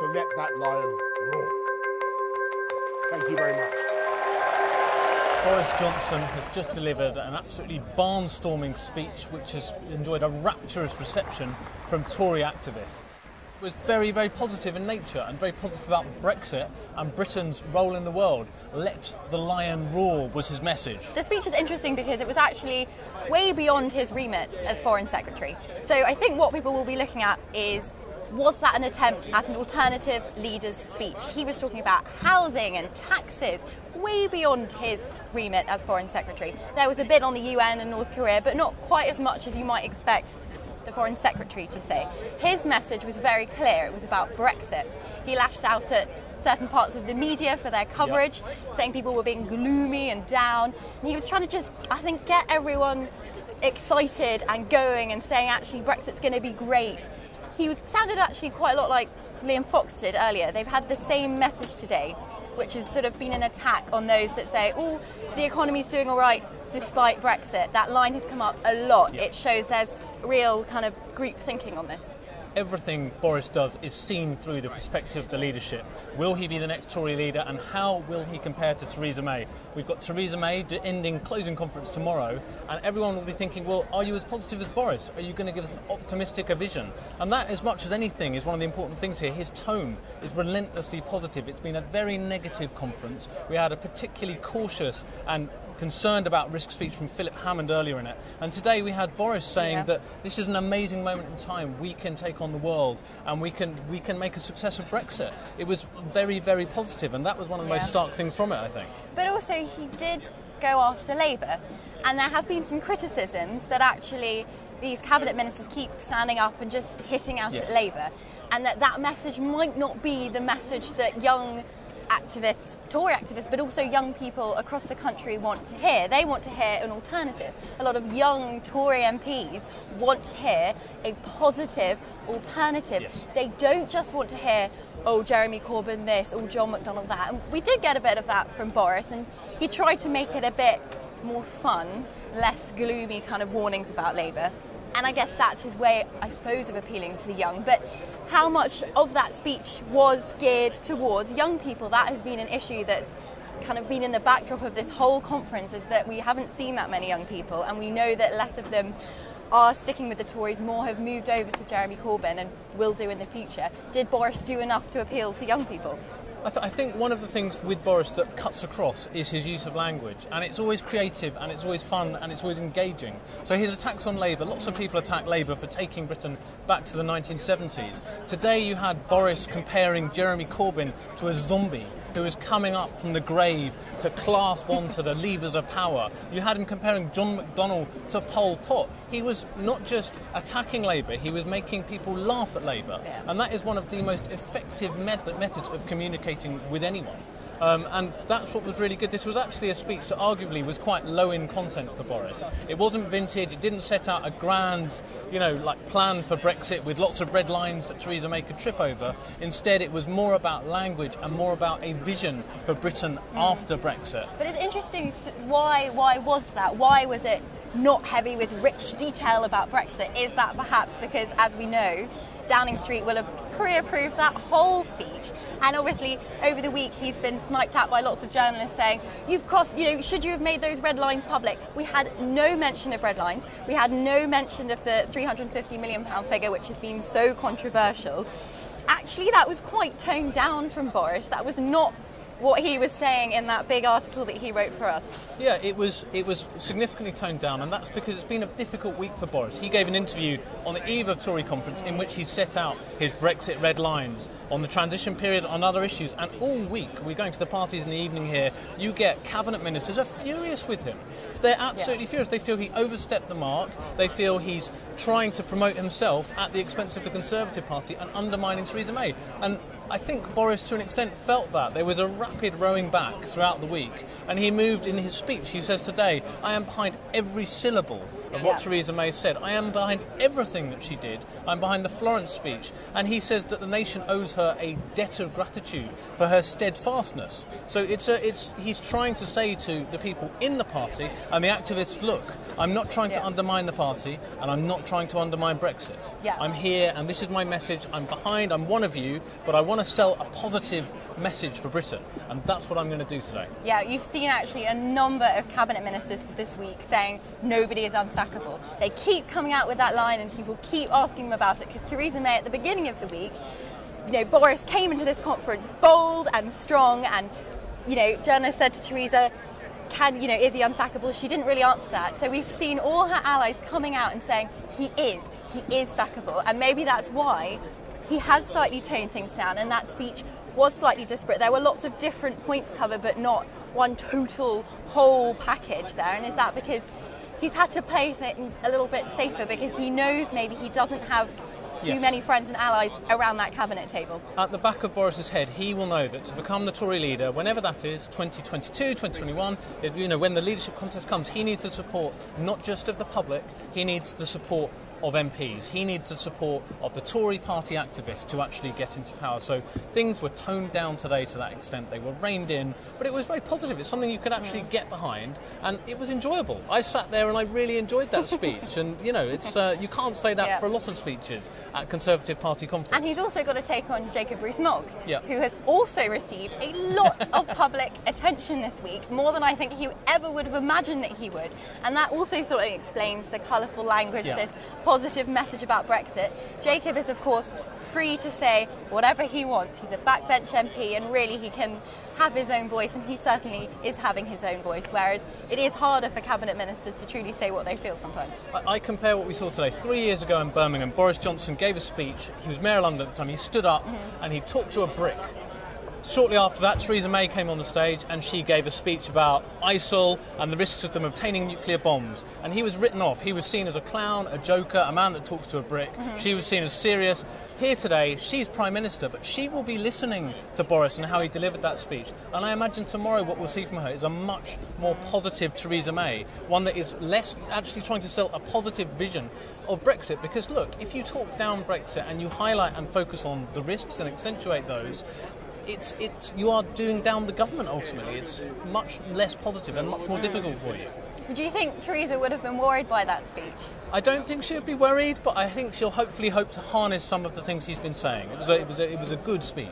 to let that lion roar. Thank you very much. Boris Johnson has just delivered an absolutely barnstorming speech which has enjoyed a rapturous reception from Tory activists. It was very, very positive in nature and very positive about Brexit and Britain's role in the world. Let the lion roar was his message. The speech is interesting because it was actually way beyond his remit as Foreign Secretary. So I think what people will be looking at is, was that an attempt at an alternative leader's speech? He was talking about housing and taxes, way beyond his remit as Foreign Secretary. There was a bit on the UN and North Korea, but not quite as much as you might expect the Foreign Secretary to say. His message was very clear. It was about Brexit. He lashed out at certain parts of the media for their coverage, saying people were being gloomy and down. And he was trying to just, I think, get everyone excited and going and saying, actually, Brexit's going to be great. He sounded actually quite a lot like Liam Fox did earlier. They've had the same message today, which has sort of been an attack on those that say, oh, the economy's doing all right despite Brexit. That line has come up a lot. It shows there's real kind of group thinking on this. Everything Boris does is seen through the perspective of the leadership. Will he be the next Tory leader, and how will he compare to Theresa May? We've got Theresa May ending closing conference tomorrow, and everyone will be thinking, well, are you as positive as Boris? Are you going to give us an optimistic vision? And that, as much as anything, is one of the important things here. His tone is relentlessly positive. It's been a very negative conference. We had a particularly cautious and concerned about risk speech from Philip Hammond earlier in it, and today we had Boris saying that this is an amazing moment in time. We can take on the world and we can make a success of Brexit. It was very, very positive, and that was one of the most stark things from it, I think. But also he did go after Labour, and there have been some criticisms that actually these cabinet ministers keep standing up and just hitting out at Labour, and that message might not be the message that young activists, Tory activists, but also young people across the country want to hear. They want to hear an alternative. A lot of young Tory MPs want to hear a positive alternative. They don't just want to hear, oh, Jeremy Corbyn this, or John McDonnell that. And we did get a bit of that from Boris, and he tried to make it a bit more fun, less gloomy kind of warnings about Labour. And I guess that's his way, I suppose, of appealing to the young. But how much of that speech was geared towards young people? That has been an issue that's kind of been in the backdrop of this whole conference, is that we haven't seen that many young people, and we know that less of them are sticking with the Tories, more have moved over to Jeremy Corbyn and will do in the future. Did Boris do enough to appeal to young people? I think one of the things with Boris that cuts across is his use of language, and it's always creative and it's always fun and it's always engaging. So his attacks on Labour, lots of people attack Labour for taking Britain back to the 1970s. Today you had Boris comparing Jeremy Corbyn to a zombie who is coming up from the grave to clasp onto the levers of power. You had him comparing John McDonnell to Pol Pot. He was not just attacking Labour, he was making people laugh at Labour. And that is one of the most effective methods of communicating with anyone. And that's what was really good. This was actually a speech that arguably was quite low in content for Boris. It wasn't vintage, it didn't set out a grand, plan for Brexit with lots of red lines that Theresa May could trip over. Instead, it was more about language and more about a vision for Britain after Brexit. But it's interesting, why was that? Why was it not heavy with rich detail about Brexit? Is that perhaps because, as we know, Downing Street will have pre-approved that whole speech, and obviously over the week he's been sniped at by lots of journalists saying, you've crossed, should you have made those red lines public? We had no mention of red lines, we had no mention of the £350 million figure, which has been so controversial. Actually, that was quite toned down from Boris. That was not what he was saying in that big article that he wrote for us. Yeah, it was significantly toned down, and that's because it's been a difficult week for Boris. He gave an interview on the eve of Tory conference in which he set out his Brexit red lines on the transition period, on other issues, and all week, we're going to the parties in the evening here, you get cabinet ministers are furious with him. They're absolutely furious. They feel he overstepped the mark. They feel he's trying to promote himself at the expense of the Conservative Party and undermining Theresa May. And I think Boris, to an extent, felt that. There was a rapid rowing back throughout the week, and he moved in his speech. He says today, I am behind every syllable of what Theresa May said. I am behind everything that she did. I'm behind the Florence speech. And he says that the nation owes her a debt of gratitude for her steadfastness. So he's trying to say to the people in the party and the activists, look, I'm not trying to undermine the party, and I'm not trying to undermine Brexit. I'm here, and this is my message. I'm behind, I'm one of you, but I want to sell a positive message for Britain, and that's what I'm going to do today. Yeah, you've seen actually a number of cabinet ministers this week saying nobody is unsackable. They keep coming out with that line, and people keep asking them about it, because Theresa May at the beginning of the week, Boris came into this conference bold and strong, and journalists said to Theresa, is he unsackable? She didn't really answer that. So we've seen all her allies coming out and saying he is sackable, and maybe that's why he has slightly toned things down, and that speech was slightly disparate. There were lots of different points covered, but not one total whole package there. And is that because he's had to play things a little bit safer, because he knows maybe he doesn't have too many friends and allies around that cabinet table? At the back of Boris's head, he will know that to become the Tory leader, whenever that is, 2022, 2021, when the leadership contest comes, he needs the support not just of the public, he needs the support of MPs. He needs the support of the Tory party activists to actually get into power. So things were toned down today to that extent. They were reined in, but it was very positive. It's something you could actually get behind, and it was enjoyable. I sat there and I really enjoyed that speech. And, it's you can't say that for a lot of speeches at Conservative Party conference. And he's also got to take on Jacob Rees-Mogg, who has also received a lot of public attention this week, more than I think he ever would have imagined that he would. And that also sort of explains the colourful language, this positive message about Brexit. Jacob is, of course, free to say whatever he wants. He's a backbench MP, and really he can have his own voice, and he certainly is having his own voice, whereas it is harder for cabinet ministers to truly say what they feel sometimes. I compare what we saw today. 3 years ago in Birmingham, Boris Johnson gave a speech. He was Mayor of London at the time. He stood up and he talked to a brick. Shortly after that, Theresa May came on the stage and she gave a speech about ISIL and the risks of them obtaining nuclear bombs. And he was written off. He was seen as a clown, a joker, a man that talks to a brick. She was seen as serious. Here today, she's Prime Minister, but she will be listening to Boris and how he delivered that speech. And I imagine tomorrow what we'll see from her is a much more positive Theresa May, one that is less actually trying to sell a positive vision of Brexit. Because look, if you talk down Brexit and you highlight and focus on the risks and accentuate those, you are doing down the government ultimately. It's much less positive and much more difficult for you. Do you think Theresa would have been worried by that speech? I don't think she would be worried, but I think she'll hopefully hope to harness some of the things he's been saying. It was a good speech.